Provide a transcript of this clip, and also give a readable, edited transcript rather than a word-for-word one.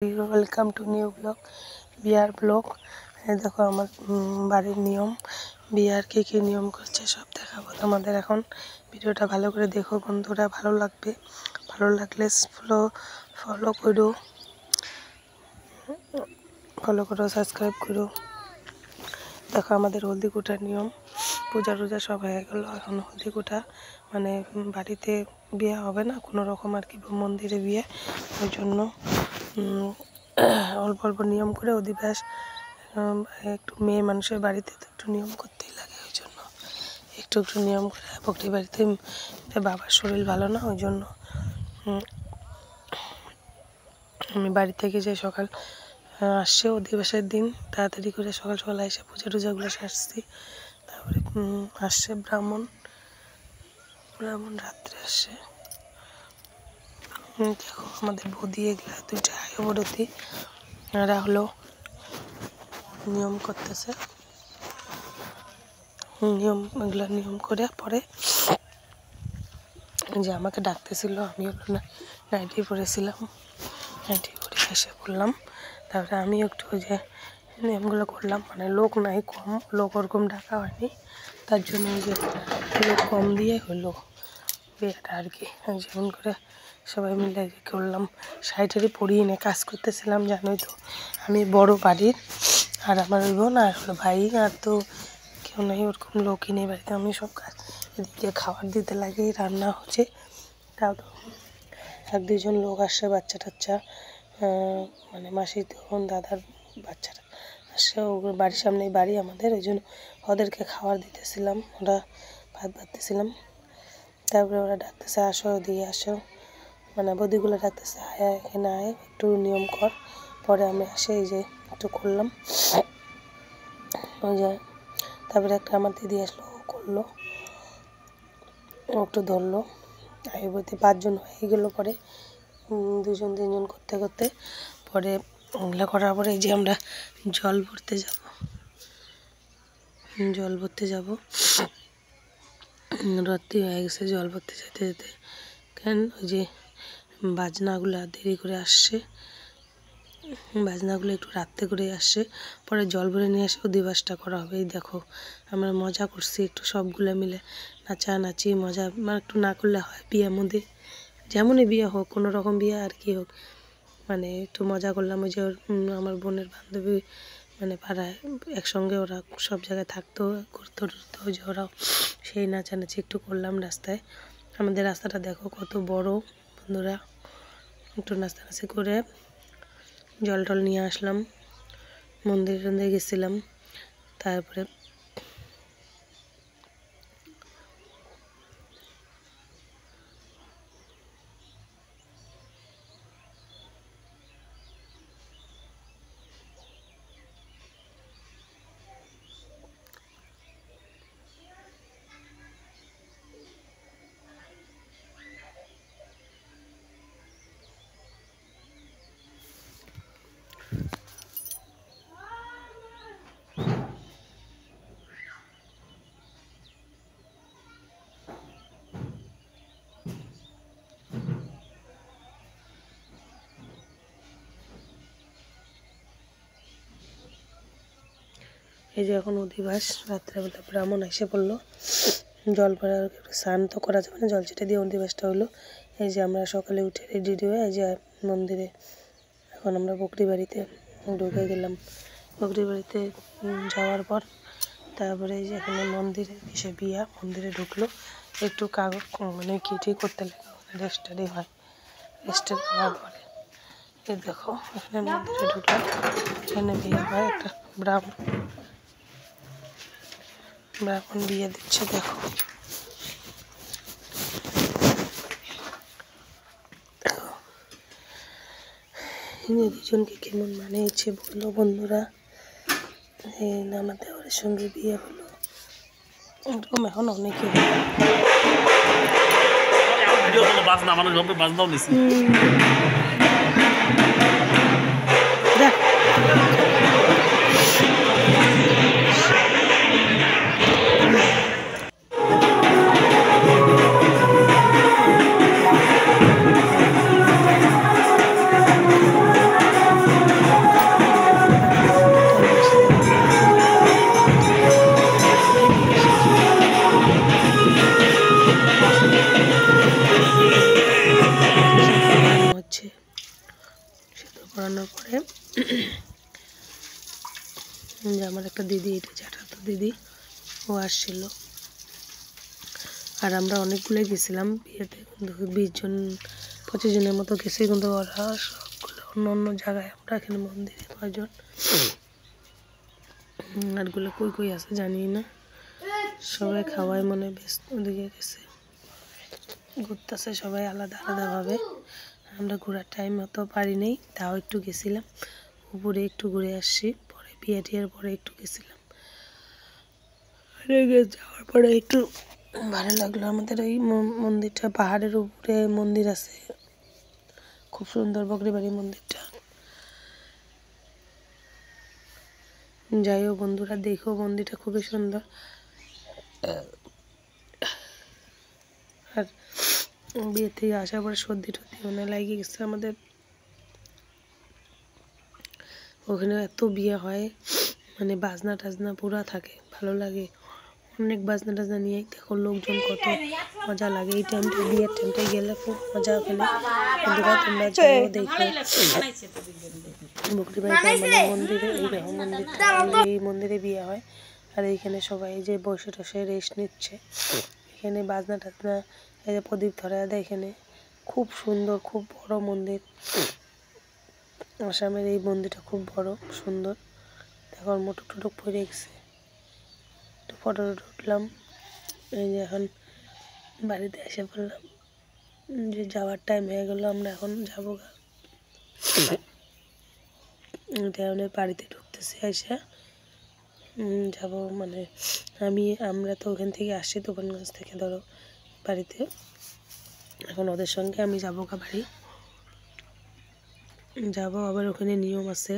Welcome to new blog বিয়ার blog. দেখো আমার বাড়ির নিয়ম, বিয়ার কী কী নিয়ম করছে সব দেখাবো তোমাদের। এখন ভিডিওটা ভালো করে দেখো বন্ধুরা, ভালো লাগবে। ভালো লাগলে ফলো করো, সাবস্ক্রাইব করো। দেখো আমাদের হলদি কুটার নিয়ম, পূজা টুজা সব হয়ে গেলো। এখন হলদি কুটা মানে বাড়িতে বিয়ে হবে না, কোনো রকম আর কি, মন্দিরে বিয়ে। ওই জন্য অল্প অল্প নিয়ম করে অধিবাস, একটু মেয়ে মানুষের বাড়িতে তো একটু নিয়ম করতেই লাগে। ওই জন্য একটু একটু নিয়ম করে বকরি বাড়িতে, বাবার শরীর ভালো না, ওই জন্য আমি বাড়ি থেকে যে সকাল আসছে অধিবাসের দিন তাড়াতাড়ি করে সকাল সকাল এসে পূজা টুজাগুলো সারছি। তারপরে আসছে ব্রাহ্মণ রাত্রে আসছে। দেখো আমাদের বৌদি এগুলা দুইটা আয়বরতী, এরা হলো নিয়ম করতেছে। এগুলা নিয়ম করে পরে যে আমাকে ডাকতেছিল, আমি হলো না নাইটি পরেছিলাম, নাইটি পরে এসে পড়লাম। তারপরে আমি একটু ওই যে নিয়মগুলো করলাম, মানে লোক নাই, কম লোক ওরকম ডাকা হয়নি, তার জন্য ওই যে লোক কম দিয়ে হলো বিয়েটা আর কি। যেমন করে সবাই মিলে করলাম। শাড়িটারি পরিয়ে নিয়ে কাজ করতেছিলাম, জানোই তো আমি বড় বাড়ির, আর আমার ওই বোন আর হলো ভাই, আর তো কেউ নেই ওরকম লোকই নেই বাড়িতে। আমি সব কাজ এদিকে খাবার দিতে লাগে, রান্না হচ্ছে, তাও তো এক দুজন লোক আসছে, বাচ্চা টাচ্চা, মানে মাসি তখন দাদার বাচ্চারা আসছে। ওগুলো বাড়ির সামনেই বাড়ি আমাদের, ওই জন্য ওদেরকে খাবার দিতেছিলাম, ওরা ভাত বাড়তেছিলাম। তারপরে ওরা ডাকতেছে আসো দিয়ে আসো, মানে বদিগুলো ডাকতেছে আয় এখানে আয়, একটু নিয়ম কর। পরে আমি আসে এই যে একটু করলাম, ওই যে তারপরে একটা আমার দিদি আসলো, ও করলো, ও একটু ধরলো। আয়ুর্বেদে 5 জন হয়ে গেলো। পরে 2 জন 3 জন করতে করতে পরে ওগুলো করার পরে এই যে আমরা জল ভরতে যাব। রাত্রি হয়ে গেছে, জল ভরতে যেতে যেতে। কেন ওই যে বাজনাগুলো দেরি করে আসছে, বাজনাগুলো একটু রাত্রে করে আসছে, পরে জল ভরে নিয়ে এসে অধিবাসটা করা হবে। এই দেখো আমরা মজা করছি একটু, সবগুলো মিলে নাচানাচি মজা, মানে একটু না করলে হয় বিয়ের মধ্যে, যেমনই বিয়ে হোক, কোনো রকম বিয়ে আর কি হোক, মানে একটু মজা করলাম। ওই যে আমার বোনের বান্ধবী, মানে পাড়ায় একসঙ্গে ওরা সব জায়গায় থাকতো, ঘুরতো টুরতো, ওই যে ওরাও সেই নাচানাচি একটু করলাম রাস্তায়। আমাদের রাস্তাটা দেখো কত বড় বন্ধুরা, একটু নাচানাচি করে জল টল নিয়ে আসলাম, মন্দিরে গেছিলাম। তারপরে এই যে এখন অধিবাস, রাত্রেবেলা ব্রাহ্মণ এসে পড়লো, জল ভরা একটু স্নান তো করা যাবে না, জল ছিটে দিয়ে অধিবাসটা হলো। এই যে আমরা সকালে উঠে রেডি হয়ে এই যে মন্দিরে, এখন আমরা বকরি বাড়িতে ঢুকে গেলাম। বকরি বাড়িতে যাওয়ার পর তারপরে এই যে এখানে মন্দিরে এসে বিয়া, মন্দিরে ঢুকলো, একটু কাগজ মানে কি করতে লাগে, রেজিস্টারি হয়, রেজিস্টারি হওয়ার পরে এই দেখো এখানে মন্দিরে ঢুকলাম, এখানে বিয়ে হয়। একটা ব্রাহ্মণ বিয়ে দিচ্ছে, দেখো দুজনকে কেমন মানিয়েছে বললো বন্ধুরা। আমার দেওয়ারের সঙ্গে বিয়ে হলো, এরকম এখন অনেকে পড়ানোর পরে যে আমার একটা দিদি, এটা জ্যাঠাতো দিদি, ও আসছিল। আর আমরা অনেকগুলোই গেছিলাম বিয়েতে, কিন্তু 20 জন 25 জনের মতো গেছি, কিন্তু ওরা সবগুলো অন্য অন্য জায়গায়, আমরা এখানে মন্দিরে 5 জন, আরগুলো কই কই আছে জানি না। সবাই খাওয়ায় মনে ব্যস্ত, ওদিকে গেছে ঘুরতেছে সবাই আলাদা আলাদাভাবে। আমরা ঘোরার টাইম অত পারি নাই, তাও একটু গেছিলাম উপরে, একটু ঘুরে আসছি। পরে বিয়ে টিয়ার পরে একটু গেছিলাম, যাওয়ার পরে একটু ভালো লাগলো। আমাদের ওই মন্দিরটা পাহাড়ের উপরে মন্দির আছে, খুব সুন্দর বকরিবাড়ি মন্দিরটা। যাই হোক বন্ধুরা, দেখো মন্দিরটা খুবই সুন্দর। আর বিয়ে থেকে আসার পরে সর্দি টর্দি মানে লাগিয়ে গেছে আমাদের। ওখানে এত বিয়ে হয়, মানে বাজনা টাজনা পুরা থাকে, ভালো লাগে। অনেক বাজনা টাজনা নিয়ে দেখো লোকজন, কত মজা লাগে। এই টাইমটা, বিয়ের টাইমটায় গেলে খুব মজা ওখানে। বন্ধুরা তোমরা যাও দেখো বকরিবাড়িটা, মানে মন্দিরে, এই দেখো মন্দিরটা, এই মন্দিরে বিয়ে হয়। আর এইখানে সবাই যে বসে টসে রেস্ট নিচ্ছে, এখানে বাজনা টাজনা, এই যে প্রদীপ ধরা দেয় এখানে। খুব সুন্দর, খুব বড় মন্দির। আসামের এই মন্দিরটা খুব বড় সুন্দর। দেখো মোটক টোটক পড়ে গেছে, একটু ফটো উঠলাম। এই যে এখন বাড়িতে এসে পড়লাম, যে যাওয়ার টাইম হয়ে গেল, আমরা এখন যাবো। বাড়িতে ঢুকতেছি, এসে যাব, মানে আমরা তো ওখান থেকে আসছি, তুফানগঞ্জ থেকে ধরো বাড়িতে। এখন ওদের সঙ্গে আমি যাবো বাড়ি, যাবো। আবার ওখানে নিয়ম আছে,